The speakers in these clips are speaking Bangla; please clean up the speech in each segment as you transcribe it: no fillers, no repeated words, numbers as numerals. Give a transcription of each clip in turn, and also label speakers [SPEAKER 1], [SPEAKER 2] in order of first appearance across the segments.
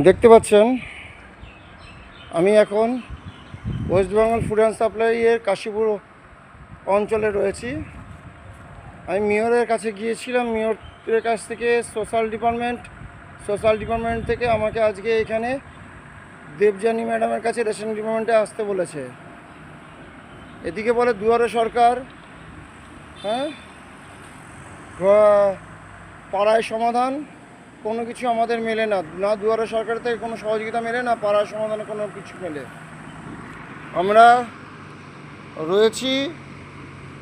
[SPEAKER 1] দেখতে পাচ্ছেন আমি এখন ওয়েস্ট বেঙ্গল ফুড অ্যান্ড সাপ্লাইয়ের কাশীপুর অঞ্চলে রয়েছি। আমি মেয়রের কাছে গিয়েছিলাম, মেয়রের কাছ থেকে সোশ্যাল ডিপার্টমেন্ট থেকে আমাকে আজকে এখানে দেবযানী ম্যাডামের কাছে রেশন ডিপার্টমেন্টে আসতে বলেছে। এদিকে বলে দুয়ারে সরকার, হ্যাঁ, পাড়ায় সমাধান, কোনো কিছু আমাদের মেলে না, না দুয়ারে সরকার থেকে কোনো সহযোগিতা মেলে, না পাড়ার সমাধানে কোনো কিছু মেলে। আমরা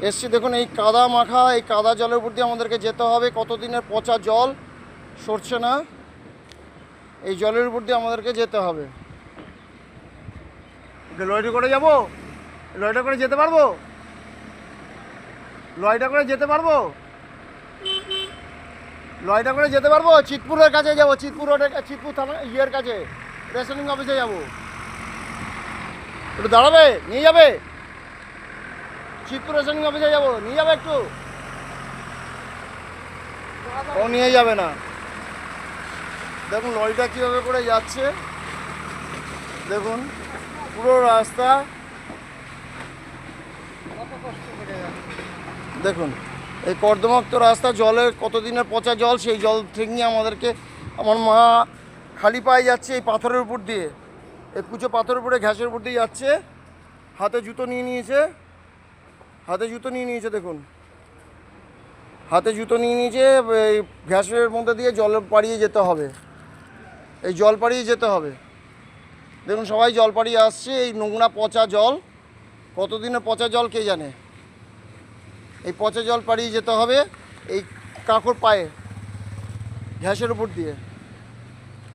[SPEAKER 1] এসছি দেখুন, এই কাদা মাখা, এই কাদা জলের উপর দিয়ে আমাদেরকে যেতে হবে। কতদিনের পচা জল সরছে না, এই জলের উপর দিয়ে আমাদেরকে যেতে হবে। লরিটা করে যাবো, লরিটা করে যেতে পারবো, লরিটা করে যেতে পারবো, লরিটা করে যেতে পারবো। চিতপুরের কাছে যাবো, চিতপুর রোডের, চিতপুর থানা ইয়ের কাছে, রেশনিং অফিসে যাবো। একটু দাঁড়াবে, নিয়ে যাবে? চিতপুর রেশনিং অফিসে যাবো, নিয়ে যাবে একটু? ও নিয়ে যাবে না। দেখুন লরিটা কীভাবে করে যাচ্ছে, দেখুন পুরো রাস্তা, দেখুন এই কর্দমাক্ত রাস্তা, জলের কতদিনের পচা জল, সেই জল ঠেঙিয়ে আমাদেরকে, আমার মা খালি পায়ে যাচ্ছে এই পাথরের উপর দিয়ে, এই কুচো পাথরের উপরে ঘাসের উপর দিয়ে যাচ্ছে। হাতে জুতো নিয়ে নিয়েছে, দেখুন হাতে জুতো নিয়ে নিয়েছে। এই ঘাসের মধ্যে দিয়ে জল পাড়িয়ে যেতে হবে, এই জল পাড়িয়ে যেতে হবে। দেখুন সবাই জল পাড়িয়ে আসছে, এই নোংরা পচা জল, কতদিনের পচা জল কে জানে। এই পচা জল পাড়িয়ে যেতে হবে এই কাকড় পায়ে ঘাসের উপর দিয়ে।